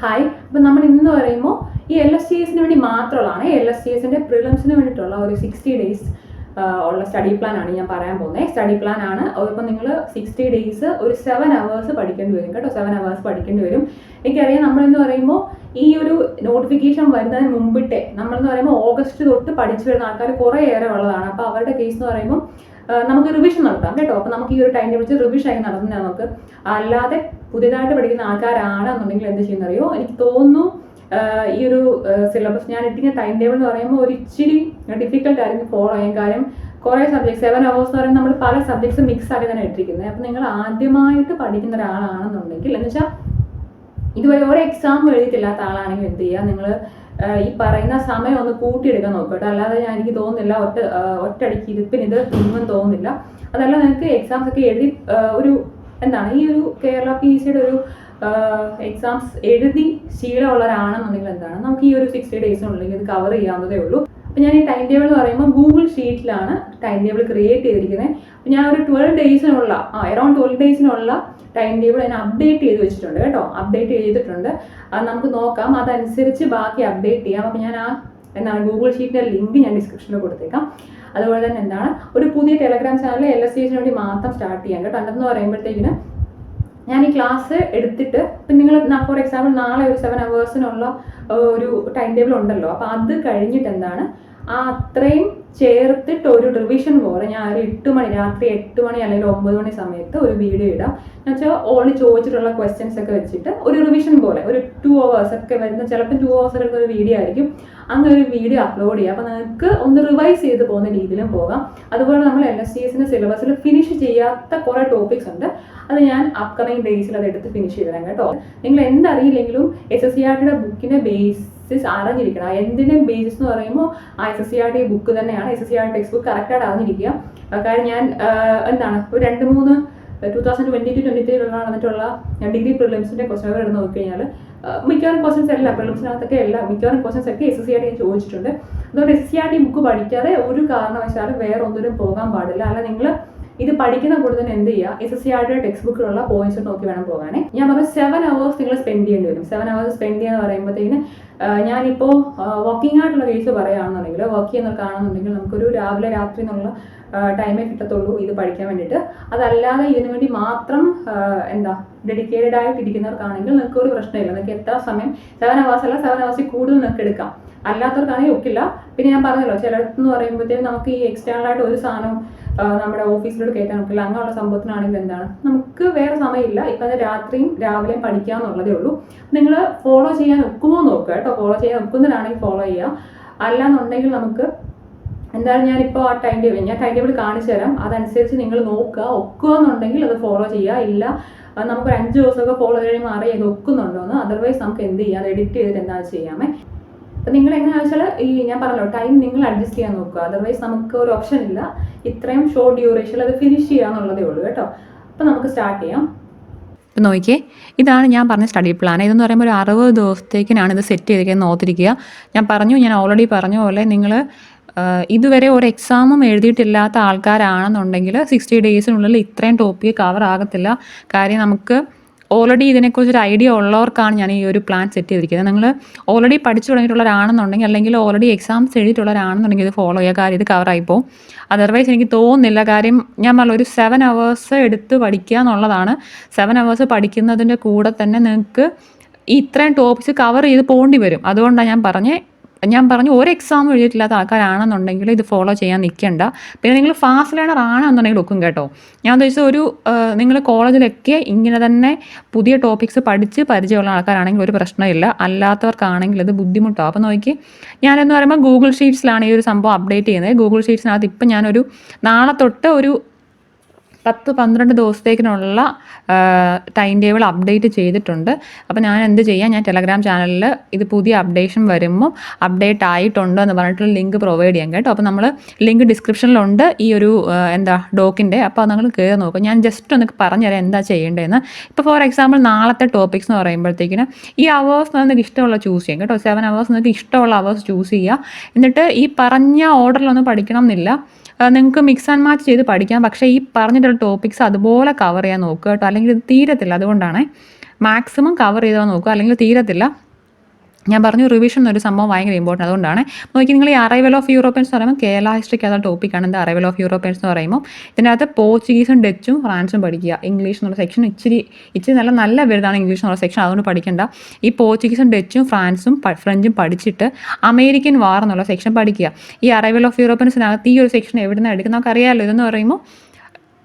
Hi. അപ്പം നമ്മൾ ഇന്ന് പറയുമ്പോൾ ഈ LSTSന് വേണ്ടി മാത്രമുള്ളതാണ്. LSTSന്റെ പ്രിലിംസിന് വേണ്ടിയിട്ടുള്ള ഒരു 60 days ഉള്ള സ്റ്റഡി പ്ലാൻ ആണ് ഞാൻ പറയാൻ പോകുന്നത്. സ്റ്റഡി പ്ലാൻ ആണ്. അതിപ്പോൾ നിങ്ങൾ 60 days ഒരു 7 hours പഠിക്കേണ്ടി വരും കേട്ടോ. 7 hours പഠിക്കേണ്ടി വരും. എനിക്കറിയാം നമ്മളെന്ന് പറയുമ്പോൾ ഈ ഒരു നോട്ടിഫിക്കേഷൻ വരുന്നതിന് മുമ്പിട്ടേ നമ്മളെന്ന് പറയുമ്പോൾ ഓഗസ്റ്റ് തൊട്ട് പഠിച്ചു വരുന്ന ആൾക്കാർ കുറേ ഏറെ ഉള്ളതാണ്. അപ്പോൾ അവരുടെ കേസ് എന്ന് പറയുമ്പോൾ നമുക്ക് റിവിഷൻ നടത്താം കേട്ടോ. അപ്പോൾ നമുക്ക് ഈ ഒരു ടൈം ടേബിൾ റിവിഷൻ ആയി നടത്തുന്നത് നമുക്ക്. അല്ലാതെ പുതിയതായിട്ട് പഠിക്കുന്ന ആൾക്കാരാണെന്നുണ്ടെങ്കിൽ എന്ത് ചെയ്യുന്നറിയോ, എനിക്ക് തോന്നുന്നു ഈ ഒരു സിലബസ് ഞാൻ ഇട്ടിരിക്കുന്ന ടൈം ടേബിൾ എന്ന് പറയുമ്പോൾ ഒരു ഇച്ചിരി ഡിഫിക്കൽട്ട് ആയിരിക്കും ഫോളോ ചെയ്യാൻ. കാര്യം കുറേ സബ്ജക്ട്സ് 7 hours എന്ന് പറയുമ്പോൾ നമ്മൾ പല സബ്ജക്ട്സ് മിക്സ് ആക്കി തന്നെ ഇട്ടിരിക്കുന്നത്. അപ്പം നിങ്ങൾ ആദ്യമായിട്ട് പഠിക്കുന്ന ഒരാളാണെന്നുണ്ടെങ്കിൽ എന്ന് വെച്ചാൽ ഇതുവരെ ഒരു എക്സാം എഴുതിയിട്ടില്ലാത്ത ആളാണെങ്കിൽ എന്ത് ചെയ്യുക, നിങ്ങൾ ഈ പറയുന്ന സമയം ഒന്ന് കൂട്ടിയെടുക്കാൻ നോക്കട്ടോ. അല്ലാതെ എനിക്ക് തോന്നുന്നില്ല ഒറ്റയടിക്ക് ഇതിപ്പിന് ഇത് ഒന്നും തോന്നുന്നില്ല. അതല്ല നിങ്ങൾക്ക് എക്സാംസ് ഒക്കെ എഴുതി ഒരു എന്താണ് ഈ ഒരു കേരള PSCയുടെ ഒരു എക്സാംസ് എഴുതി ശീലമുള്ളവരാണെന്നുണ്ടെങ്കിൽ എന്താണ് നമുക്ക് ഈ ഒരു 60 days ഇത് കവർ ചെയ്യാവുന്നതേ ഉള്ളൂ. അപ്പം ഞാൻ ഈ ടൈം ടേബിൾ എന്ന് പറയുമ്പോൾ ഗൂഗിൾ ഷീറ്റിലാണ് ടൈം ടേബിൾ ക്രിയേറ്റ് ചെയ്തിരിക്കുന്നത്. അപ്പം ഞാൻ ഒരു 12 daysനുള്ള അറൗണ്ട് 12 daysനുള്ള ടൈം ടേബിൾ അതിനെ അപ്ഡേറ്റ് ചെയ്ത് വെച്ചിട്ടുണ്ട് കേട്ടോ. അപ്ഡേറ്റ് ചെയ്തിട്ടുണ്ട്. അത് നമുക്ക് നോക്കാം, അതനുസരിച്ച് ബാക്കി അപ്ഡേറ്റ് ചെയ്യാം. അപ്പം ഞാൻ എന്താണ് ഗൂഗിൾ ഷീറ്റിൻ്റെ ലിങ്ക് ഞാൻ ഡിസ്ക്രിപ്ഷനിൽ കൊടുത്തേക്കാം. അതുപോലെ തന്നെ എന്താണ് ഒരു പുതിയ ടെലഗ്രാം ചാനൽ LSTSന് വേണ്ടി മാത്രം സ്റ്റാർട്ട് ചെയ്യാം കേട്ടോ. എന്ന് പറയുമ്പോഴത്തേക്കിന് ഞാൻ ഈ ക്ലാസ് എടുത്തിട്ട് ഇപ്പം നിങ്ങൾ ഫോർ എക്സാമ്പിൾ നാളെ ഒരു 7 hours ഒരു ടൈം ടേബിൾ ഉണ്ടല്ലോ. അപ്പോൾ അത് കഴിഞ്ഞിട്ട് എന്താണ് അത്രയും ചേർത്തിട്ട് ഒരു റിവിഷൻ പോലെ ഞാൻ ഒരു 8 മണി രാത്രി 8 മണി അല്ലെങ്കിൽ 9 മണി സമയത്ത് ഒരു വീഡിയോ ഇടാം. എന്ന് വെച്ചാൽ ഓൾറെഡി ചോദിച്ചിട്ടുള്ള ക്വസ്റ്റ്യൻസ് ഒക്കെ വെച്ചിട്ട് ഒരു റിവിഷൻ പോലെ ഒരു 2 hours ഒക്കെ വരുന്ന ചിലപ്പോൾ 2 hours എടുക്കുന്ന ഒരു വീഡിയോ ആയിരിക്കും. അങ്ങനെ ഒരു വീഡിയോ അപ്ലോഡ് ചെയ്യുക. അപ്പോൾ നിങ്ങൾക്ക് ഒന്ന് റിവൈസ് ചെയ്ത് പോകുന്ന രീതിയിലും പോകാം. അതുപോലെ നമ്മൾ LSTSന്റെ സിലബസിൽ ഫിനിഷ് ചെയ്യാത്ത കുറേ ടോപ്പിക്സ് ഉണ്ട്. അത് ഞാൻ അപ്കമിങ് ഡേയ്സിൽ അത് എടുത്ത് ഫിനിഷ് ചെയ്ത് തരാം കേട്ടോ. നിങ്ങൾ എന്തറിയില്ലെങ്കിലും SSCRTയുടെ ബുക്കിൻ്റെ ബേസിസ് അറിഞ്ഞിരിക്കണം. എന്തിൻ്റെ ബേസിസ് എന്ന് പറയുമ്പോൾ ആ SSCRT ബുക്ക് തന്നെയാണ്. SSCRT ടെക്സ്റ്റ് ബുക്ക് കറക്റ്റായിട്ട് അറിഞ്ഞിരിക്കുക. കാര്യം ഞാൻ എന്താണ് ഒരു 2-3 2022-23 നടന്നിട്ടുള്ള ഡിഗ്രി പ്രിലിംസിൻ്റെ ക്വസ്റ്റ്യൻ പേപ്പർ എടുത്ത് നോക്കിക്കഴിഞ്ഞാൽ മിക്കവാറും ക്വസ്റ്റൻസ് എല്ലാം പ്രിലിംസിനകത്തൊക്കെ എല്ലാം മിക്കവാറും ക്വസ്റ്റൻസ് ഒക്കെ SSCRT ചോദിച്ചിട്ടുണ്ട്. അതുകൊണ്ട് SSCRT ബുക്ക് പഠിക്കാതെ ഒരു കാരണവശാലും വേറെ ഒന്നിനും പോകാൻ പാടില്ല. അല്ല നിങ്ങൾ ഇത് പഠിക്കുന്ന കൂടെ തന്നെ എന്ത് ചെയ്യുക, SSCRTയുടെ ടെക്സ്റ്റ് ബുക്കിലുള്ള പോയിന്റ്സ് നോക്കി വേണം പോകാനേ. ഞാൻ പറഞ്ഞു 7 hours നിങ്ങൾ സ്പെൻഡ് ചെയ്യേണ്ടി വരും. 7 hours സ്പെൻഡ് ചെയ്യുക എന്ന് പറയുമ്പോഴത്തേക്കിന് ഞാനിപ്പോൾ വർക്കിംഗ് ആയിട്ടുള്ള കേസ് പറയുകയാണെന്നുണ്ടെങ്കിൽ വർക്ക് ചെയ്യുന്നവർക്കാണെന്നുണ്ടെങ്കിൽ നമുക്കൊരു രാവിലെ രാത്രി എന്നുള്ള ടൈമേ കിട്ടത്തുള്ളൂ ഇത് പഠിക്കാൻ വേണ്ടിയിട്ട്. അതല്ലാതെ ഇതിനു വേണ്ടി മാത്രം ഡെഡിക്കേറ്റഡ് ആയിട്ട് ഇരിക്കുന്നവർക്കാണെങ്കിൽ നിങ്ങൾക്ക് ഒരു പ്രശ്നമില്ല. നിങ്ങൾക്ക് എത്ര സമയം 7 hours അല്ല 7 hours കൂടുതൽ നിങ്ങൾക്ക് എടുക്കാം. അല്ലാത്തവർക്കാണെങ്കിൽ ഒക്കില്ല. പിന്നെ ഞാൻ പറഞ്ഞല്ലോ ചിലടത്തെന്ന് പറയുമ്പോഴത്തേക്കും നമുക്ക് ഈ എക്സ്റ്റേണൽ ആയിട്ട് ഒരു സാധനം നമ്മുടെ ഓഫീസിലോട്ട് കയറ്റാൻ നോക്കില്ല. അങ്ങനെയുള്ള സംഭവത്തിനാണെങ്കിൽ എന്താണ് നമുക്ക് വേറെ സമയമില്ല. ഇപ്പം അത് രാത്രിയും രാവിലെയും പഠിക്കാമെന്നുള്ളതേ ഉള്ളൂ. നിങ്ങൾ ഫോളോ ചെയ്യാൻ ഒക്കുമോ നോക്കുക കേട്ടോ. ഫോളോ ചെയ്യാൻ ഒക്കുന്നതിനാണെങ്കിൽ ഫോളോ ചെയ്യുക. അല്ലാന്നുണ്ടെങ്കിൽ നമുക്ക് എന്തായാലും ഞാനിപ്പോൾ ആ ടൈം ടേബിൾ കാണിച്ചു തരാം. അതനുസരിച്ച് നിങ്ങൾ നോക്കുക. ഒക്കുക എന്നുണ്ടെങ്കിൽ അത് ഫോളോ ചെയ്യുക. ഇല്ല നമുക്കൊരു 5 ദിവസമൊക്കെ ഫോളോ ചെയ്ത് കഴിയുമ്പോൾ അറിയാം ഇത് ഒക്കുന്നുണ്ടോയെന്ന്. അതർവൈസ് നമുക്ക് എന്ത് ചെയ്യാം, അത് എഡിറ്റ് ചെയ്തിട്ട് എന്താ ചെയ്യാമേ. അപ്പം നിങ്ങൾ എങ്ങനെയാണെന്ന് വെച്ചാൽ ഈ ഞാൻ പറഞ്ഞല്ലോ ടൈം നിങ്ങൾ അഡ്ജസ്റ്റ് ചെയ്യാൻ നോക്കുക. അതർവൈസ് നമുക്ക് ഒരു ഓപ്ഷൻ ഇല്ല. ഇത്രയും ഷോർട്ട് ഡ്യൂറേഷനിൽ അത് ഫിനിഷ് ചെയ്യാന്നുള്ളതേ ഉള്ളൂ കേട്ടോ. അപ്പം നമുക്ക് സ്റ്റാർട്ട് ചെയ്യാം. ഇപ്പം നോക്കിയേ, ഇതാണ് ഞാൻ പറഞ്ഞ സ്റ്റഡി പ്ലാൻ. ഇതെന്ന് പറയുമ്പോൾ ഒരു 60 ദിവസത്തേക്കിനാണ് ഇത് സെറ്റ് ചെയ്തിരിക്കുന്നത്. ഓർത്തിരിക്കുക. ഞാൻ ഓൾറെഡി പറഞ്ഞ പോലെ നിങ്ങൾ ഇതുവരെ ഒരു എക്സാമും എഴുതിയിട്ടില്ലാത്ത ആൾക്കാരാണെന്നുണ്ടെങ്കിൽ 60 daysനുള്ളിൽ ഇത്രയും ടോപ്പിക്ക് കവർ ആകത്തില്ല. കാര്യം നമുക്ക് ഓൾറെഡി ഇതിനെക്കുറിച്ചൊരു ഐഡിയ ഉള്ളവർക്കാണ് ഞാൻ ഈ ഒരു പ്ലാൻ സെറ്റ് ചെയ്തിരിക്കുന്നത്. നിങ്ങൾ ഓൾറെഡി പഠിച്ചു തുടങ്ങിയിട്ടുള്ളവരാണെന്നുണ്ടെങ്കിൽ അല്ലെങ്കിൽ ഓൾറെഡി എക്സാംസ് എഴുതിയിട്ടുള്ളവരാണെന്നുണ്ടെങ്കിൽ ഇത് ഫോളോ ചെയ്യുക. കാര്യം ഇത് കവറായിപ്പോൾ. അതർവൈസ് എനിക്ക് തോന്നുന്നില്ല. കാര്യം ഞാൻ പറഞ്ഞ ഒരു 7 hours എടുത്ത് പഠിക്കുക എന്നുള്ളതാണ്. 7 hours പഠിക്കുന്നതിൻ്റെ കൂടെ തന്നെ നിങ്ങൾക്ക് ഇത്രയും ടോപ്പിക്സ് കവർ ചെയ്ത് പോകേണ്ടി വരും. അതുകൊണ്ടാണ് ഞാൻ പറഞ്ഞു ഒരു എക്സാം എഴുതിയിട്ടില്ലാത്ത ആൾക്കാരാണെന്നുണ്ടെങ്കിൽ ഇത് ഫോളോ ചെയ്യാൻ നിൽക്കേണ്ട. പിന്നെ നിങ്ങൾ ഫാസ്റ്റ് ലേണർ ആണെന്നുണ്ടെങ്കിൽ ഒക്കും കേട്ടോ. ഞാൻ ഉദ്ദേശിച്ചത് ഒരു നിങ്ങൾ കോളേജിലൊക്കെ ഇങ്ങനെ തന്നെ പുതിയ ടോപ്പിക്സ് പഠിച്ച് പരിചയമുള്ള ആൾക്കാരാണെങ്കിൽ ഒരു പ്രശ്നമില്ല. അല്ലാത്തവർക്കാണെങ്കിൽ ഇത് ബുദ്ധിമുട്ടാവും. അപ്പോൾ നോക്കി, ഞാനെന്ന് പറയുമ്പോൾ ഗൂഗിൾ ഷീറ്റ്സിലാണ് ഈ ഒരു സംഭവം അപ്ഡേറ്റ് ചെയ്യുന്നത്. ഗൂഗിൾ ഷീറ്റ്സിനകത്ത് ഇപ്പം ഞാനൊരു നാളെ തൊട്ട് ഒരു 10-12 ദിവസത്തേക്കിനുള്ള ടൈം ടേബിൾ അപ്ഡേറ്റ് ചെയ്തിട്ടുണ്ട്. അപ്പോൾ ഞാൻ എന്ത് ചെയ്യാം, ഞാൻ ടെലഗ്രാം ചാനലിൽ ഇത് പുതിയ അപ്ഡേഷൻ വരുമ്പോൾ അപ്ഡേറ്റ് ആയിട്ടുണ്ട് എന്ന് പറഞ്ഞിട്ടുള്ള ലിങ്ക് പ്രൊവൈഡ് ചെയ്യാം കേട്ടോ. അപ്പോൾ നമ്മൾ ലിങ്ക് ഡിസ്ക്രിപ്ഷനിലുണ്ട് ഈ ഒരു ഡോക്കിൻ്റെ. അപ്പോൾ അത് നിങ്ങൾ കയറി നോക്കും. ഞാൻ ജസ്റ്റ് ഒന്ന് പറഞ്ഞുതരാം എന്താ ചെയ്യേണ്ടതെന്ന്. ഇപ്പോൾ ഫോർ എക്സാമ്പിൾ നാളത്തെ ടോപ്പിക്സ് എന്ന് പറയുമ്പോഴത്തേക്കിന് ഈ അവേഴ്സ് നിങ്ങൾക്ക് ഇഷ്ടമുള്ള ചൂസ് ചെയ്യാം കേട്ടോ. 7 hours നിങ്ങൾക്ക് ഇഷ്ടമുള്ള അവേഴ്സ് ചൂസ് ചെയ്യുക. എന്നിട്ട് ഈ പറഞ്ഞ ഓർഡറിലൊന്നും പഠിക്കണം എന്നില്ല. നിങ്ങൾക്ക് മിക്സ് ആൻഡ് മാച്ച് ചെയ്ത് പഠിക്കാം. പക്ഷേ ഈ പറഞ്ഞിട്ടുള്ള ടോപ്പിക്സ് അതുപോലെ കവർ ചെയ്യാൻ നോക്കുക കേട്ടോ. അല്ലെങ്കിൽ ഇത് തീരത്തില്ല. അതുകൊണ്ടാണ് മാക്സിമം കവർ ചെയ്താൽ നോക്കുക, അല്ലെങ്കിൽ തീരത്തില്ല. ഞാൻ പറഞ്ഞു റിവിഷൻ എന്നൊരു സംഭവം ഭയങ്കര ഇമ്പോർട്ടൻ്റ്, അതുകൊണ്ടാണ്. നോക്കി നിങ്ങൾ ഈ അറൈവൽ ഓഫ് യൂറോപ്യൻസ് എന്ന് പറയുമ്പോൾ കേരള ഹിസ്റ്ററിക്ക് അതൊരു ടോപ്പിക്കാണ്. എന്താ അറൈവൽ ഓഫ് യൂറോപ്യൻസ് എന്ന് പറയുമ്പോൾ ഇതിനകത്ത് പോർച്ചുഗീസും ഡച്ചും ഫ്രാൻസും പഠിക്കുക. ഇംഗ്ലീഷ് എന്നുള്ള സെക്ഷൻ ഇച്ചിരി നല്ല വലുതാണ് ഇംഗ്ലീഷ് എന്നുള്ള സെക്ഷൻ, അതുകൊണ്ട് പഠിക്കേണ്ട. ഈ പോർച്ചുഗീസും ഡച്ചും ഫ്രഞ്ചും പഠിച്ചിട്ട് അമേരിക്കൻ വാർ എന്നുള്ള സെക്ഷൻ പഠിക്കുക. ഈ അറൈവൽ ഓഫ് യൂറോപ്യൻസിനകത്ത് ഈ ഒരു സെക്ഷൻ എവിടെ നിന്നാണ് എടുക്കുന്നത് നമുക്കറിയാമല്ലോ. ഇതെന്ന് പറയുമ്പോൾ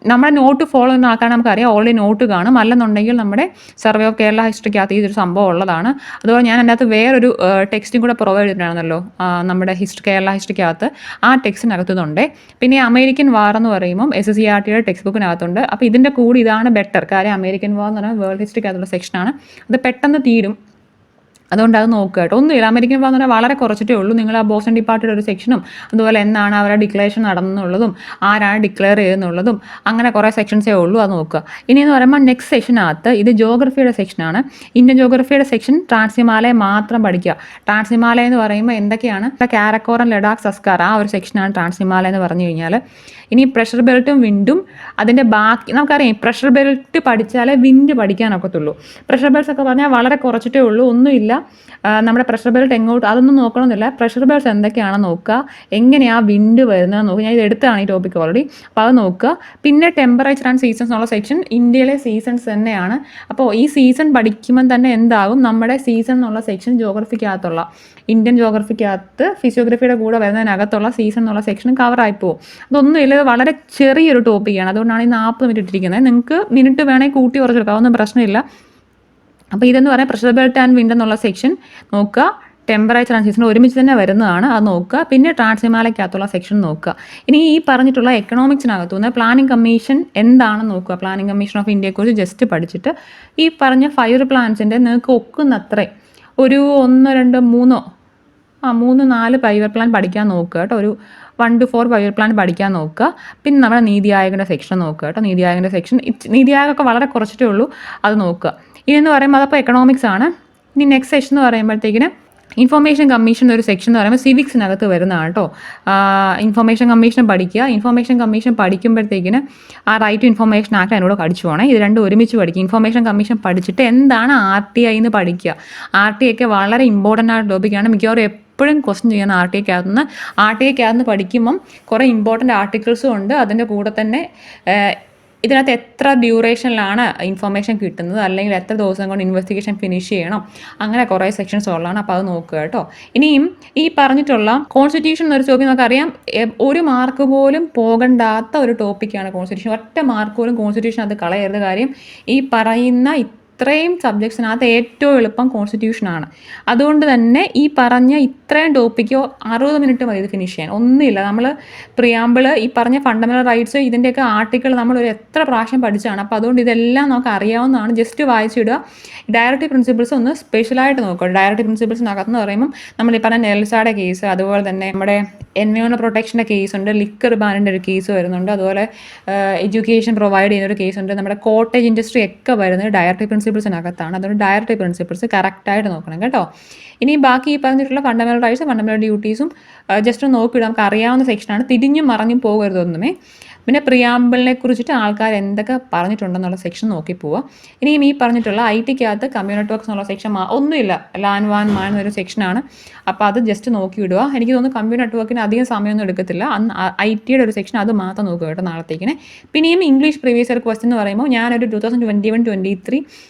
നമ്മുടെ നോട്ട് ഫോളോ ചെയ്യുന്ന ആൾക്കാരെ നമുക്കറിയാം, ഓൾറെഡി നോട്ട് കാണും. അല്ലെന്നുണ്ടെങ്കിൽ നമ്മുടെ സർവേ ഓഫ് കേരള ഹിസ്റ്ററിക്കകത്ത് ഇതൊരു സംഭവം ഉള്ളതാണ്. അതുപോലെ ഞാൻ അതിനകത്ത് വേറൊരു ടെക്സ്റ്റും കൂടെ പ്രൊവൈഡ് ചെയ്തിട്ടുണ്ടായിരുന്നല്ലോ നമ്മുടെ കേരള ഹിസ്റ്ററിക്കകത്ത്, ആ ടെക്സ്റ്റിനകത്ത് ഇതുണ്ട്. പിന്നെ അമേരിക്കൻ വാർ എന്ന് പറയുമ്പം SSCERTയുടെ ടെക്സ്റ്റ് ബുക്കിനകത്തുണ്ട്. അപ്പോൾ ഇതിൻ്റെ കൂടി ഇതാണ് ബെറ്റർ. കാര്യം അമേരിക്കൻ വാർ എന്ന് പറയുമ്പോൾ വേൾഡ് ഹിസ്റ്ററിക്കകത്തുള്ള സെക്ഷനാണ്, അത് പെട്ടെന്ന് തീരും. അതുകൊണ്ട് അത് നോക്കുക കേട്ടോ. ഒന്നുമില്ല, അമേരിക്കൻ വാർ എന്ന് പറഞ്ഞാൽ വളരെ കുറച്ചിട്ടേ ഉള്ളൂ. നിങ്ങൾ ആ ബോസ്റ്റൺ ടീ പാർട്ടിയുടെ ഒരു സെക്ഷനും അതുപോലെ എന്നാണ് അവരുടെ ഡിക്ലറേഷൻ നടന്നുള്ളതും ആരാണ് ഡിക്ലെയർ ചെയ്തെന്നുള്ളതും അങ്ങനെ കുറേ സെക്ഷൻസേ ഉള്ളൂ, അത് നോക്കുക. ഇനിയെന്ന് പറയുമ്പോൾ നെക്സ്റ്റ് സെക്ഷനകത്ത് ഇത് ജോഗ്രഫിയുടെ സെക്ഷനാണ്. ഇന്ത്യൻ ജോഗ്രഫിയുടെ സെക്ഷൻ ട്രാൻസ് ഹിമാലയ മാത്രം പഠിക്കുക. ട്രാൻസ് ഹിമാലയ എന്ന് പറയുമ്പോൾ എന്തൊക്കെയാണ്, കാരക്കോറം, ലഡാക്ക്, സസ്കാർ, ആ ഒരു സെക്ഷനാണ് ട്രാൻസ് ഹിമാലയ എന്ന് പറഞ്ഞു കഴിഞ്ഞാൽ. ഇനി പ്രഷർ ബെൽറ്റും വിൻഡും അതിൻ്റെ ബാക്കി നമുക്കറിയാം. പ്രഷർ ബെൽറ്റ് പഠിച്ചാലേ വിൻഡ് പഠിക്കാനൊക്കത്തുള്ളൂ. പ്രഷർ ബെൽറ്റ്സ് ഒക്കെ പറഞ്ഞാൽ വളരെ കുറച്ചിട്ടേ ഉള്ളൂ, ഒന്നുമില്ല. നമ്മുടെ പ്രഷർ ബെൽറ്റ് എങ്ങോട്ട് അതൊന്നും നോക്കണമെന്നില്ല. പ്രഷർ ബെൽറ്റ്സ് എന്തൊക്കെയാണെന്ന് നോക്കുക, എങ്ങനെയാണ് വിൻഡ് വരുന്നത് നോക്കുക. ഞാൻ ഇത് എടുത്താണ് ഈ ടോപ്പിക് ഓൾറെഡി, അപ്പോൾ അത് നോക്കുക. പിന്നെ ടെമ്പറേച്ചർ ആൻഡ് സീസൺസ് എന്നുള്ള സെക്ഷൻ ഇന്ത്യയിലെ സീസൺസ് തന്നെയാണ്. അപ്പോൾ ഈ സീസൺ പഠിക്കുമ്പോൾ തന്നെ എന്താകും, നമ്മുടെ സീസൺ എന്നുള്ള സെക്ഷൻ ജോഗ്രഫിക്കകത്തുള്ള ഇന്ത്യൻ ജോഗ്രഫിക്കകത്ത് ഫിസിയോഗ്രഫിയുടെ കൂടെ വരുന്നതിനകത്തുള്ള സീസൺ എന്നുള്ള സെക്ഷനും കവറായി പോകും. അതൊന്നുമില്ല, ഇത് വളരെ ചെറിയൊരു ടോപ്പിക്കാണ്. അതുകൊണ്ടാണ് ഈ 40 മിനിറ്റ് ഇട്ടിരിക്കുന്നത്. നിങ്ങൾക്ക് മിനിറ്റ് വേണമെങ്കിൽ കൂട്ടി കുറച്ചെടുക്കാം, അതൊന്നും പ്രശ്നമില്ല. അപ്പോൾ ഇതെന്ന് പറയാൻ പ്രഷർ ബെൽറ്റ് ആൻഡ് വിൻഡ് എന്നുള്ള സെക്ഷൻ നോക്കുക. ടെമ്പറേച്ചർ ആൻഡ് സീസൺ ഒരുമിച്ച് തന്നെ വരുന്നതാണ്, അത് നോക്കുക. പിന്നെ ട്രാൻസ് ഹിമാലയക്കകത്തുള്ള സെക്ഷൻ നോക്കുക. ഇനി ഈ പറഞ്ഞിട്ടുള്ള എക്കണോമിക്സിനകത്തുനിന്ന് പ്ലാനിംഗ് കമ്മീഷൻ എന്താണെന്ന് നോക്കുക. പ്ലാനിംഗ് കമ്മീഷൻ ഓഫ് ഇന്ത്യയെക്കുറിച്ച് ജസ്റ്റ് പഠിച്ചിട്ട് ഈ പറഞ്ഞ 5 പ്ലാൻസിൻ്റെ നിങ്ങൾക്ക് ഒക്കുന്നത്രേ ഒരു 1, 2, 3, 4 പൈവർ പ്ലാൻ പഠിക്കാൻ നോക്കുക കേട്ടോ. ഒരു 1 to 4 പൈവർ പ്ലാൻ പഠിക്കാൻ നോക്കുക. പിന്നെ നമ്മുടെ നീതി ആയോഗിൻ്റെ സെക്ഷൻ നോക്കുക കേട്ടോ. നീതി ആയോഗിൻ്റെ സെക്ഷൻ നീതി ആയോഗൊക്കെ വളരെ കുറച്ചിട്ടേ ഉള്ളൂ, അത് നോക്കുക. ഇതെന്ന് പറയുമ്പോൾ അതപ്പോൾ എക്കണോമിക്സ് ആണ്. ഇനി നെക്സ്റ്റ് സെക്ഷൻ എന്ന് പറയുമ്പോഴത്തേക്കിന് ഇൻഫർമേഷൻ കമ്മീഷൻ ഒരു സെക്ഷൻ എന്ന് പറയുമ്പോൾ സിവിക്സിനകത്ത് വരുന്നതാണ് കേട്ടോ. ഇൻഫർമേഷൻ കമ്മീഷൻ പഠിക്കുക. ഇൻഫർമേഷൻ കമ്മീഷൻ പഠിക്കുമ്പോഴത്തേക്കിന് ആ റൈറ്റ് ടു ഇൻഫർമേഷൻ ആക്ട് അതിനോട് പഠിച്ചു പോകണം. ഇത് രണ്ടും ഒരുമിച്ച് പഠിക്കുക. ഇൻഫർമേഷൻ കമ്മീഷൻ പഠിച്ചിട്ട് എന്താണ് RTI എന്ന് പഠിക്കുക. RTI ഒക്കെ വളരെ ഇമ്പോർട്ടൻ്റ് ആയ ടോപ്പിക്കാണ്. മിക്കവാറും എപ്പോഴും ക്വസ്റ്റ്യൻ ചെയ്യുന്ന RTIക്കകത്തുനിന്ന് പഠിക്കുമ്പം കുറേ ഇമ്പോർട്ടൻ്റ് ആർട്ടിക്കിൾസും ഉണ്ട്. അതിൻ്റെ കൂടെ തന്നെ ഇതിനകത്ത് എത്ര ഡ്യൂറേഷനിലാണ് ഇൻഫർമേഷൻ കിട്ടുന്നത്, അല്ലെങ്കിൽ എത്ര ദിവസം കൊണ്ട് ഇൻവെസ്റ്റിഗേഷൻ ഫിനിഷ് ചെയ്യണം, അങ്ങനെ കുറേ സെക്ഷൻസ് ഉള്ളതാണ്. അപ്പോൾ അത് നോക്കുക കേട്ടോ. ഇനിയും ഈ പറഞ്ഞിട്ടുള്ള കോൺസ്റ്റിറ്റ്യൂഷൻ എന്നൊരു ചോദ്യം നമുക്കറിയാം, 1 മാർക്ക് പോലും പോകണ്ടാത്ത ഒരു ടോപ്പിക്കാണ് കോൺസ്റ്റിറ്റ്യൂഷൻ. ഒറ്റ മാർക്ക് പോലും കോൺസ്റ്റിറ്റ്യൂഷൻ അത് കളയരുത്. കാര്യം ഈ പറയുന്ന ഇത്രയും സബ്ജക്ട്സിനകത്ത് ഏറ്റവും എളുപ്പം കോൺസ്റ്റിറ്റ്യൂഷനാണ്. അതുകൊണ്ട് തന്നെ ഈ പറഞ്ഞ ഇത്രയും ടോപ്പിക്കോ 60 മിനിറ്റ് മതി ഇത് ഫിനിഷ് ചെയ്യാൻ. ഒന്നുമില്ല, നമ്മൾ പ്രിയാമ്പിൾ, ഈ പറഞ്ഞ ഫണ്ടമെൻ്റൽ റൈറ്റ്സ്, ഇതിൻ്റെയൊക്കെ ആർട്ടിക്കിൾ നമ്മൾ ഒരു എത്ര പ്രാവശ്യം പഠിച്ചാണ്. അപ്പോൾ അതുകൊണ്ട് ഇതെല്ലാം നമുക്ക് അറിയാവുന്നതാണ്. ജസ്റ്റ് വായിച്ചിടുക. ഡയറക്റ്റീവ് പ്രിൻസിപ്പിൾസ് ഒന്ന് സ്പെഷ്യലായിട്ട് നോക്കുക. ഡയറക്റ്റീവ് പ്രിൻസിപ്പിൾസിനകത്ത് പറയുമ്പം നമ്മൾ ഈ പറഞ്ഞ നെൽസായുടെ കേസ്, അതുപോലെ തന്നെ നമ്മുടെ എൻവയോൺമെൻറ്റ് പ്രൊട്ടക്ഷൻ്റെ കേസുണ്ട്, ലിക്കർ ബാനിൻ്റെ ഒരു കേസ് വരുന്നുണ്ട്, അതുപോലെ എഡ്യൂക്കേഷൻ പ്രൊവൈഡ് ചെയ്യുന്നൊരു കേസുണ്ട്, നമ്മുടെ കോട്ടേജ് ഇൻഡസ്ട്രി ഒക്കെ വരുന്നത് ഡയറക്റ്റീവ് പ്രിൻസിപ്പിൾസിനകത്താണ്. അതുകൊണ്ട് ഡയറക്റ്റീവ് പ്രിൻസിപ്പിൾസ് കറക്റ്റായിട്ട് നോക്കണം കേട്ടോ. ഇനി ബാക്കി ഈ പറഞ്ഞിട്ടുള്ള ഫണ്ടമെൻ്റൽ റൈറ്റ്സ്, ഫണ്ടമെൻ്റൽ ഡ്യൂട്ടീസും ജസ്റ്റ് ഒന്ന് നോക്കിയിട്ട് നമുക്ക് അറിയാവുന്ന സെക്ഷനാണ്. തിരിഞ്ഞും മറിഞ്ഞും പോകരുതൊന്നുമേ. പിന്നെ പ്രിയാമ്പിളിനെ കുറിച്ചിട്ട് ആൾക്കാർ എന്തൊക്കെ പറഞ്ഞിട്ടുണ്ടെന്നുള്ള സെക്ഷൻ നോക്കി പോവുക. ഇനിയും ഈ പറഞ്ഞിട്ടുള്ള IT-ക്കകത്ത് കമ്പ്യൂട്ടർ നെറ്റ്വർക്ക്സ് എന്നുള്ള സെക്ഷൻ ഒന്നുമില്ല, ലാൻ വാൻ മാൻ എന്നൊരു സെക്ഷനാണ്. അപ്പോൾ അത് ജസ്റ്റ് നോക്കി വിടുക. എനിക്ക് തോന്നുന്നു കമ്പ്യൂട്ടർ നെറ്റ്വർക്കിന് അധികം സമയമൊന്നും എടുക്കത്തില്ല. IT-യുടെ ഒരു സെക്ഷൻ അത് മാത്രം നോക്കുക കേട്ടോ നാളത്തേക്കിനെ. പിന്നെയും ഇംഗ്ലീഷ് പ്രീവിയസ് ഇയർ ക്വസ്റ്റ്യൻ എന്ന് പറയുമ്പോൾ ഞാനൊരു 2021-23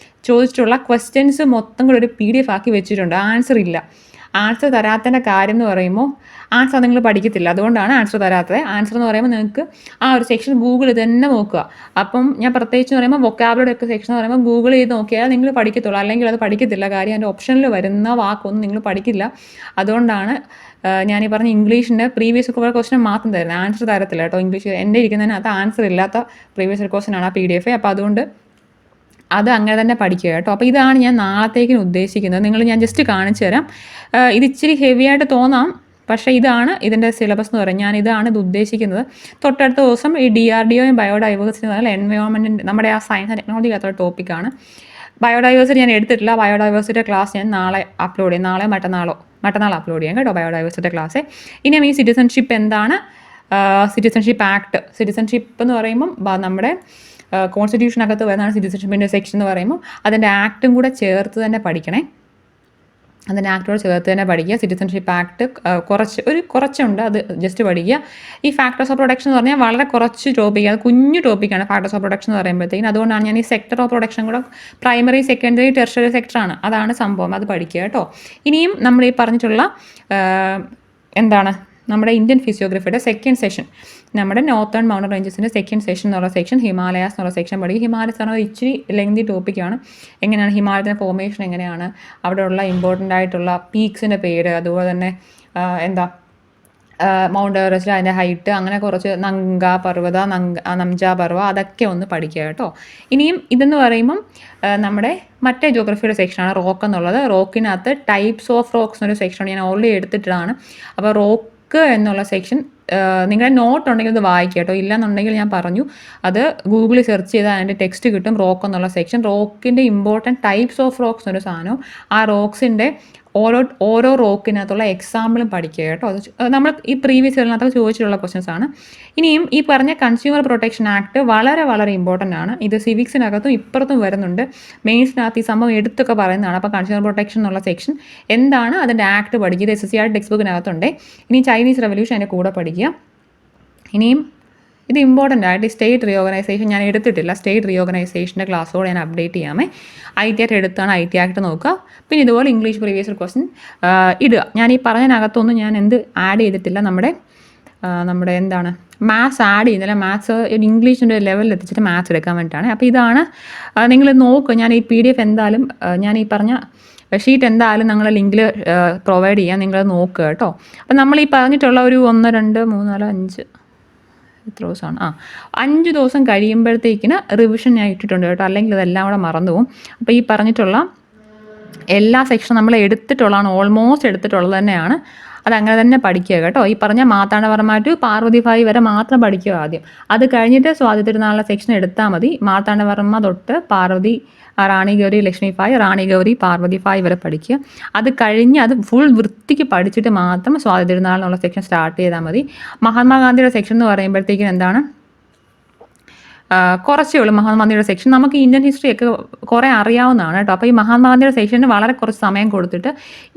ചോദിച്ചിട്ടുള്ള ക്വസ്റ്റ്യൻസ് മൊത്തം കൂടെ ഒരു PDF ആക്കി വെച്ചിട്ടുണ്ട്. ആൻസർ തരാത്തതിൻ്റെ കാര്യം എന്ന് പറയുമ്പോൾ ആൻസർ നിങ്ങൾ പഠിക്കത്തില്ല, അതുകൊണ്ടാണ് ആൻസർ തരാത്തത്. ആൻസർ എന്ന് പറയുമ്പോൾ നിങ്ങൾക്ക് ആ ഒരു സെക്ഷൻ ഗൂഗിൾ തന്നെ നോക്കുക. അപ്പം ഞാൻ പ്രത്യേകിച്ച് എന്ന് പറയുമ്പോൾ വൊക്കാബുലറി ഒക്കെ സെക്ഷൻ എന്ന് പറയുമ്പോൾ ഗൂഗിൾ ചെയ്ത് നോക്കിയാൽ നിങ്ങൾ പഠിക്കത്തുള്ളൂ, അല്ലെങ്കിൽ അത് പഠിക്കത്തില്ല. കാര്യം അതിൻ്റെ ഓപ്ഷനിൽ വരുന്ന വാക്കൊന്നും നിങ്ങൾ പഠിക്കില്ല. അതുകൊണ്ടാണ് ഞാനീ പറഞ്ഞ ഇംഗ്ലീഷിൻ്റെ പ്രീവിയസ് ക്വസ്റ്റൻ മാത്രം തരുന്നത്, ആൻസർ തരത്തില്ല കേട്ടോ. ഇംഗ്ലീഷ് എൻ്റെ ഇരിക്കുന്നതിനകത്ത് ആൻസർ ഇല്ലാത്ത പ്രീവിയസ് ക്വസ്റ്റൻ ആണ് ആ PDF. അപ്പോൾ അതുകൊണ്ട് അത് അങ്ങനെ തന്നെ പഠിക്കുക കേട്ടോ. അപ്പോൾ ഇതാണ് ഞാൻ നാളത്തേക്കിന് ഉദ്ദേശിക്കുന്നത്. ഞാൻ ജസ്റ്റ് കാണിച്ചു തരാം. ഇത് ഇച്ചിരി ഹെവി ആയിട്ട് തോന്നാം, പക്ഷേ ഇതാണ് ഇതിൻ്റെ സിലബസ് എന്ന് പറയുന്നത്. ഇതാണ് ഇത് ഉദ്ദേശിക്കുന്നത്. തൊട്ടടുത്ത ദിവസം ഈ DRDOയും ബയോഡൈവേഴ്സിറ്റി എന്ന് പറഞ്ഞാൽ എൻവയോൺമെൻറ്റ് നമ്മുടെ ആ സയൻസ് ആൻഡ് ടെക്നോളജിക്കകത്തുള്ള ടോപ്പിക്കാണ്. ബയോഡൈവേഴ്സിറ്റി ഞാൻ എടുത്തിട്ടില്ല. ബയോഡൈവേഴ്സിറ്റിയുടെ ക്ലാസ് ഞാൻ നാളെ അപ്ലോഡ് ചെയ്യും. നാളെ മറ്റന്നാൾ അപ്ലോഡ് ചെയ്യാം കേട്ടോ ബയോഡൈവേഴ്സിറ്റിയുടെ ക്ലാസ്. ഇനിയും ഈ സിറ്റിസൺഷിപ്പ് എന്താണ്, സിറ്റിസൺഷിപ്പ് ആക്ട്, സിറ്റിസൺഷിപ്പ് എന്ന് പറയുമ്പം നമ്മുടെ കോൺസ്റ്റിറ്റ്യൂഷനകത്ത് വരുന്നതാണ് സിറ്റിസൺഷിപ്പിൻ്റെ സെക്ഷൻ എന്ന് പറയുമ്പോൾ അതിൻ്റെ ആക്റ്റും കൂടെ ചേർത്ത് തന്നെ പഠിക്കണേ. അതിൻ്റെ ആക്ടോട് ചേർത്ത് തന്നെ പഠിക്കുക. സിറ്റിസൺഷിപ്പ് ആക്ട് കുറച്ചുണ്ട്, അത് ജസ്റ്റ് പഠിക്കുക. ഈ ഫാക്ടേഴ്സ് ഓഫ് പ്രൊഡക്ഷൻ എന്ന് പറഞ്ഞാൽ വളരെ കുറച്ച് ടോപ്പിക്ക്, അത് കുഞ്ഞു ടോപ്പിക്കാണ് ഫാക്ടേഴ്സ് ഓഫ് പ്രൊഡക്ഷൻ എന്ന് പറയുമ്പോഴത്തേക്കും. അതുകൊണ്ടാണ് ഞാൻ ഈ സെക്ടർ ഓഫ് പ്രൊഡക്ഷൻ കൂടെ പ്രൈമറി, സെക്കൻഡറി, ടെർഷ്യറി സെക്ടറാണ്, അതാണ് സംഭവം, അത് പഠിക്കുക കേട്ടോ. ഇനിയും നമ്മൾ ഈ പറഞ്ഞിട്ടുള്ള നമ്മുടെ ഇന്ത്യൻ ഫിസിയോഗ്രഫിയുടെ സെക്കൻഡ് സെഷൻ, നമ്മുടെ നോർത്തേൺ മൗണ്ടൻ റേഞ്ചസിൻ്റെ സെക്കൻഡ് സെഷൻ എന്നുള്ള സെക്ഷൻ, ഹിമാലയാസ് എന്നുള്ള സെക്ഷൻ പഠിക്കും. ഹിമാലയസ് പറഞ്ഞാൽ ഇച്ചിരി ലെങ്തി ടോപ്പിക്കാണ്. എങ്ങനെയാണ് ഹിമാലയത്തിൻ്റെ ഫോർമേഷൻ, എങ്ങനെയാണ് അവിടെയുള്ള ഇമ്പോർട്ടൻ്റ് ആയിട്ടുള്ള പീക്സിൻ്റെ പേര്, അതുപോലെ തന്നെ മൗണ്ട് എവറസ്റ്റ് അതിൻ്റെ ഹൈറ്റ്, അങ്ങനെ കുറച്ച് നംജ പർവ്വത അതൊക്കെ ഒന്ന് പഠിക്കുക കേട്ടോ. ഇനിയും ഇതെന്ന് പറയുമ്പം നമ്മുടെ മറ്റേ ജോഗ്രഫിയുടെ സെക്ഷനാണ് റോക്ക് എന്നുള്ളത്. റോക്കിനകത്ത് ടൈപ്സ് ഓഫ് റോക്സ് എന്നൊരു സെക്ഷൻ ഞാൻ ഓൾറെഡി എടുത്തിട്ടാണ്. അപ്പോൾ റോക്ക് എന്നുള്ള സെക്ഷൻ നിങ്ങളുടെ നോട്ട് ഉണ്ടെങ്കിൽ അത് വായിക്കുക കേട്ടോ. ഇല്ലയെന്നുണ്ടെങ്കിൽ ഞാൻ പറഞ്ഞു, അത് ഗൂഗിളിൽ സെർച്ച് ചെയ്താൽ അതിൻ്റെ ടെക്സ്റ്റ് കിട്ടും. റോക്ക് എന്നുള്ള സെക്ഷൻ, റോക്കിൻ്റെ ഇമ്പോർട്ടൻറ്റ് ടൈപ്സ് ഓഫ് റോക്സ് എന്നൊരു സാധനവും ആ റോക്സിൻ്റെ ഓരോ റോക്കിനകത്തുള്ള എക്സാമ്പിളും പഠിക്കുക കേട്ടോ. അത് നമ്മൾ ഈ പ്രീവിയസ് ഇയറിനകത്ത് ചോദിച്ചിട്ടുള്ള ക്വസ്റ്റ്യൻസ് ആണ്. ഇനിയും ഈ പറഞ്ഞ കൺസ്യൂമർ പ്രൊട്ടക്ഷൻ ആക്ട് വളരെ വളരെ ഇമ്പോർട്ടൻ്റ് ആണ്. ഇത് സിവിക്സിനകത്തും ഇപ്പുറത്തും വരുന്നുണ്ട്. മെയിൻസിനകത്ത് ഈ സംഭവം എടുത്തൊക്കെ പറയുന്നതാണ്. അപ്പോൾ കൺസ്യൂമർ പ്രൊട്ടക്ഷൻ എന്നുള്ള സെക്ഷൻ എന്താണ്, അതിൻ്റെ ആക്ട് പഠിക്കുക. ഇത് SSCR ടെക്സ്റ്റ് ബുക്കിനകത്തുണ്ട്. ഇനി ചൈനീസ് റെവല്യൂഷൻ അതിൻ്റെ കൂടെ പഠിക്കുക. ഇനിയും ഇത് ഇമ്പോർട്ടൻ്റ് ആയിട്ട് സ്റ്റേറ്റ് റീഓർഗനൈസേഷൻ ഞാൻ എടുത്തിട്ടില്ല. സ്റ്റേറ്റ് റീഓർഗനൈസേഷൻ്റെ ക്ലാസ്സോടെ ഞാൻ അപ്ഡേറ്റ് ചെയ്യാമേ. IT ആക്ട് എടുത്താണ്, IT ആക്ട് നോക്കുക. പിന്നെ ഇതുപോലെ ഇംഗ്ലീഷ് പ്രീവിയസ് ക്വസ്റ്റ്യൻ ഇടുക. ഞാൻ ഈ പറഞ്ഞതിനകത്തൊന്നും ഞാൻ ആഡ് ചെയ്തിട്ടില്ല. നമ്മുടെ മാത്സ് ആഡ് ചെയ്യുന്നില്ല. മാത്സ് ഇംഗ്ലീഷിൻ്റെ ലെവലിൽ എത്തിച്ചിട്ട് മാത്സ് എടുക്കാൻ വേണ്ടിയിട്ടാണ്. അപ്പോൾ ഇതാണ്, നിങ്ങൾ നോക്കുക. ഞാൻ ഈ PDF എന്തായാലും ഞാൻ ഈ പറഞ്ഞ ഷീറ്റ് എന്തായാലും നിങ്ങൾ ലിങ്കിൽ പ്രൊവൈഡ് ചെയ്യാം, നിങ്ങളത് നോക്കുക കേട്ടോ. അപ്പം നമ്മൾ ഈ പറഞ്ഞിട്ടുള്ള ഒരു 1 2 3 4 5 എത്ര ദിവസമാണ് 5 ദിവസം കഴിയുമ്പോഴത്തേക്കിന് റിവിഷൻ ഞാൻ ഇട്ടിട്ടുണ്ട് കേട്ടോ. അല്ലെങ്കിൽ ഇതെല്ലാം കൂടെ മറന്നു പോകും. അപ്പോൾ ഈ പറഞ്ഞിട്ടുള്ള എല്ലാ സെക്ഷനും നമ്മൾ എടുത്തിട്ടുള്ളതാണ്, ഓൾമോസ്റ്റ് എടുത്തിട്ടുള്ളത് തന്നെയാണ്. അതങ്ങനെ തന്നെ പഠിക്കുക കേട്ടോ. ഈ പറഞ്ഞ മാർത്താണ്ഡവർമ്മ ടു പാർവതി 5 വരെ മാത്രം പഠിക്കുക ആദ്യം. അത് കഴിഞ്ഞിട്ട് സ്വാതി തിരുനാളിലെ സെക്ഷൻ എടുത്താൽ മതി. മാർത്താണ്ഡവർമ്മ തൊട്ട് പാർവതി, റാണി ഗൗരി ലക്ഷ്മി 5, റാണി ഗൗരി പാർവതി 5 വരെ പഠിക്കുക. അത് കഴിഞ്ഞ് അത് ഫുൾ വൃത്തിക്ക് പഠിച്ചിട്ട് മാത്രം സ്വാതി തിരുനാളിനുള്ള സെക്ഷൻ സ്റ്റാർട്ട് ചെയ്താൽ മതി. മഹാത്മാഗാന്ധിയുടെ സെക്ഷൻ എന്ന് പറയുമ്പോഴത്തേക്കും എന്താണ്, കുറച്ചേ ഉള്ളൂ മഹാത്മാഗാന്ധിയുടെ സെക്ഷൻ. നമുക്ക് ഇന്ത്യൻ ഹിസ്റ്ററി ഒക്കെ കുറേ അറിയാവുന്നതാണ് കേട്ടോ. അപ്പോൾ ഈ മഹാത്മാഗാന്ധിയുടെ സെക്ഷന് വളരെ കുറച്ച് സമയം കൊടുത്തിട്ട്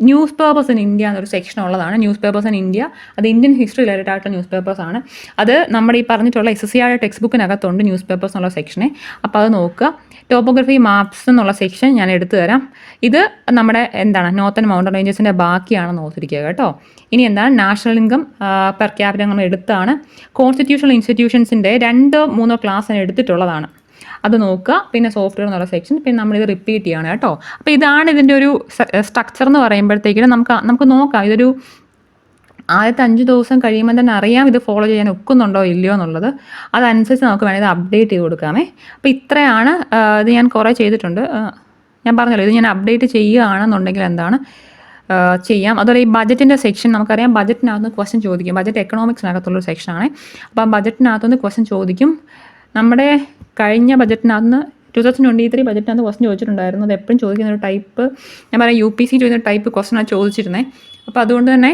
ന്യൂസ് പേപ്പേഴ്സ് ഇൻ ഇന്ത്യ എന്നൊരു സെക്ഷൻ ഉള്ളതാണ്. ന്യൂസ് പേപ്പേഴ്സ് ഇൻ ഇന്ത്യ, അത് ഇന്ത്യൻ ഹിസ്റ്ററി റിലേറ്റഡ് ആയിട്ടുള്ള ന്യൂസ് പേപ്പേഴ്സാണ്. അത് നമ്മുടെ ഈ പറഞ്ഞിട്ടുള്ള SSCR ടെക്സ്റ്റ് ബുക്കിനകത്തുണ്ട് ന്യൂസ് പേപ്പേഴ്സ് എന്നുള്ള സെക്ഷനെ. അപ്പോൾ അത് നോക്കുക. ടോപ്പോഗ്രഫി മാപ്സ് എന്നുള്ള സെക്ഷൻ ഞാൻ എടുത്തു തരാം. ഇത് നമ്മുടെ നോർത്തേൺ മൗണ്ടൻ റേഞ്ചസിൻ്റെ ബാക്കിയാണെന്ന് ഓർത്തിരിക്കുക കേട്ടോ. ഇനി നാഷണൽ ഇൻകം പെർ ക്യാപിറ്റ നമ്മൾ എടുത്താണ്. കോൺസ്റ്റിറ്റ്യൂഷണൽ ഇൻസ്റ്റിറ്റ്യൂഷൻസിൻ്റെ 2-3 ക്ലാസ് ഞാൻ എടുത്തിട്ടുള്ളതാണ്, അത് നോക്കുക. പിന്നെ സോഫ്റ്റ്വെയർ എന്നുള്ള സെക്ഷൻ, പിന്നെ നമ്മളിത് റിപ്പീറ്റ് ചെയ്യണം കേട്ടോ. അപ്പോൾ ഇതാണ് ഇതിൻ്റെ ഒരു സ്ട്രക്ചർ എന്ന് പറയുമ്പോഴത്തേക്കിനും നമുക്ക് നോക്കാം. ഇതൊരു ആദ്യത്തെ 5 ദിവസം കഴിയുമ്പോൾ തന്നെ അറിയാം ഇത് ഫോളോ ചെയ്യാൻ ഒക്കുന്നുണ്ടോ ഇല്ലയോ എന്നുള്ളത്. അതനുസരിച്ച് നമുക്ക് വേണമെങ്കിൽ ഇത് അപ്ഡേറ്റ് ചെയ്ത് കൊടുക്കാമേ. അപ്പോൾ ഇത്രയാണ്. ഇത് ഞാൻ കുറേ ചെയ്തിട്ടുണ്ട്. ഞാൻ പറഞ്ഞല്ലോ, ഇത് ഞാൻ അപ്ഡേറ്റ് ചെയ്യുകയാണെന്നുണ്ടെങ്കിൽ ചെയ്യാം. അതുപോലെ ഈ ബജറ്റിൻ്റെ സെക്ഷൻ നമുക്കറിയാം. ബജറ്റിനകത്ത് ക്വസ്റ്റ്യൻ ചോദിക്കും. ബജറ്റ് എക്കണോമിക്സിനകത്തുള്ളൊരു സെക്ഷനാണ്. അപ്പം ബജറ്റിനകത്തുനിന്ന് ക്വസ്റ്റ്യൻ ചോദിക്കും. നമ്മുടെ കഴിഞ്ഞ ബജറ്റിനകത്ത് 2023 ബജറ്റിനകത്ത് ക്വസ്റ്റ്യൻ ചോദിച്ചിട്ടുണ്ടായിരുന്നു. അത് എപ്പോഴും ചോദിക്കുന്ന ഒരു ടൈപ്പ്, ഞാൻ പറയാം UPC ചോദിക്കുന്ന ടൈപ്പ് ക്വസ്റ്റ്യനാണ് ചോദിച്ചിരുന്നത്. അപ്പോൾ അതുകൊണ്ട് തന്നെ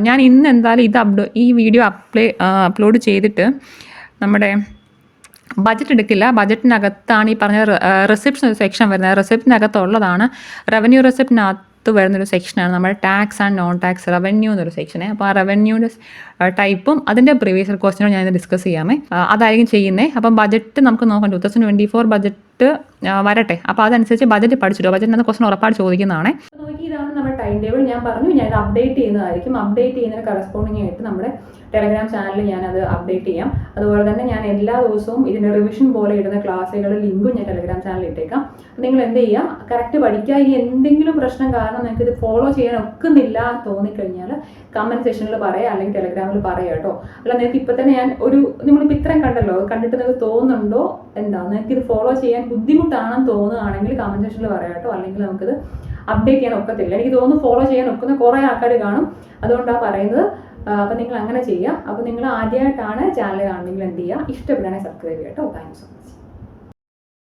ഞാൻ ഇന്ന് എന്തായാലും ഈ വീഡിയോ അപ്ലോഡ് ചെയ്തിട്ട് നമ്മുടെ ബജറ്റ് എടുക്കില്ല. ബജറ്റിനകത്താണ് ഈ പറഞ്ഞ റെസിപ്റ്റ്സ് സെക്ഷൻ വരുന്നത്. റെസിപ്റ്റിനകത്തുള്ളതാണ്. റവന്യൂ റെസിപ്റ്റിനകത്ത് വരുന്നൊരു സെക്ഷനാണ് നമ്മുടെ tax and non tax revenue എന്നൊരു സെക്ഷനെ. അപ്പോൾ ആ റവന്യൂൻ്റെ ടൈപ്പും അതിൻ്റെ പ്രീവിയസ് ക്വസ്റ്റ്യനും ഞാൻ ഡി ചെയ്യാമേ. അതായിരിക്കും ചെയ്യുന്നത്. അപ്പം ബജറ്റ് നമുക്ക് നോക്കാം. 2024 ബജറ്റ് വരട്ടെ. അപ്പോൾ അതനുസരിച്ച് ബജറ്റ് പഠിച്ചിട്ടോ. ബജറ്റിനകത്ത് ക്വസ്റ്റ്യൻ ഉറപ്പാട് ചോദിക്കുന്നതാണ്. നോക്കി, ഇതാണ് നമ്മുടെ ടൈം ടേബിൾ. ഞാൻ പറഞ്ഞു ഞാൻ അപ്ഡേറ്റ് ചെയ്യുന്നതായിരിക്കും. അപ്ഡേറ്റ് ചെയ്യുന്നതിന് കറസ്പോണ്ടിങ് ആയിട്ട് നമ്മുടെ ടെലഗ്രാം ചാനലിൽ ഞാനത് അപ്ഡേറ്റ് ചെയ്യാം. അതുപോലെ തന്നെ ഞാൻ എല്ലാ ദിവസവും ഇതിൻ്റെ റിവിഷൻ പോലെ ഇടുന്ന ക്ലാസ്സുകളുടെ ലിങ്കും ഞാൻ ടെലഗ്രാം ചാനലിൽ ഇട്ടേക്കാം. നിങ്ങൾ എന്ത് ചെയ്യാം, കറക്റ്റ് പഠിക്കുക. ഇനി എന്തെങ്കിലും പ്രശ്നം കാരണം നിങ്ങൾക്ക് ഇത് ഫോളോ ചെയ്യാൻ ഒക്കുന്നില്ല തോന്നിക്കഴിഞ്ഞാൽ കമൻറ്റ് സെക്ഷനിൽ പറയാം, അല്ലെങ്കിൽ ടെലഗ്രാമിൽ പറയാം കേട്ടോ. അല്ല നിങ്ങൾക്ക് ഇപ്പം തന്നെ നിങ്ങളിപ്പോൾ ഇത്രയും കണ്ടല്ലോ, കണ്ടിട്ട് നിങ്ങൾക്ക് തോന്നുന്നുണ്ടോ നിങ്ങൾക്ക് ഇത് ഫോളോ ചെയ്യാൻ ബുദ്ധിമുട്ടാണെന്ന് തോന്നുകയാണെങ്കിൽ കമൻറ്റ് സെക്ഷനിൽ പറയാം കേട്ടോ. അല്ലെങ്കിൽ നമുക്കിത് അപ്ഡേറ്റ് ചെയ്യാൻ ഒക്കത്തില്ല. എനിക്ക് തോന്നുന്നു ഫോളോ ചെയ്യാൻ ഒക്കുന്ന കുറേ ആൾക്കാർ കാണും, അതുകൊണ്ടാണ് പറയുന്നത്. അപ്പോൾ നിങ്ങൾ അങ്ങനെ ചെയ്യുക. അപ്പോൾ നിങ്ങൾ ആദ്യമായിട്ടാണ് ചാനൽ കാണുന്നെങ്കിൽ എന്ത് ചെയ്യുക, ഇഷ്ടപ്പെടുകയാണെങ്കിൽ സബ്സ്ക്രൈബ് ചെയ്യാം കേട്ടോ. താങ്ക്സ്.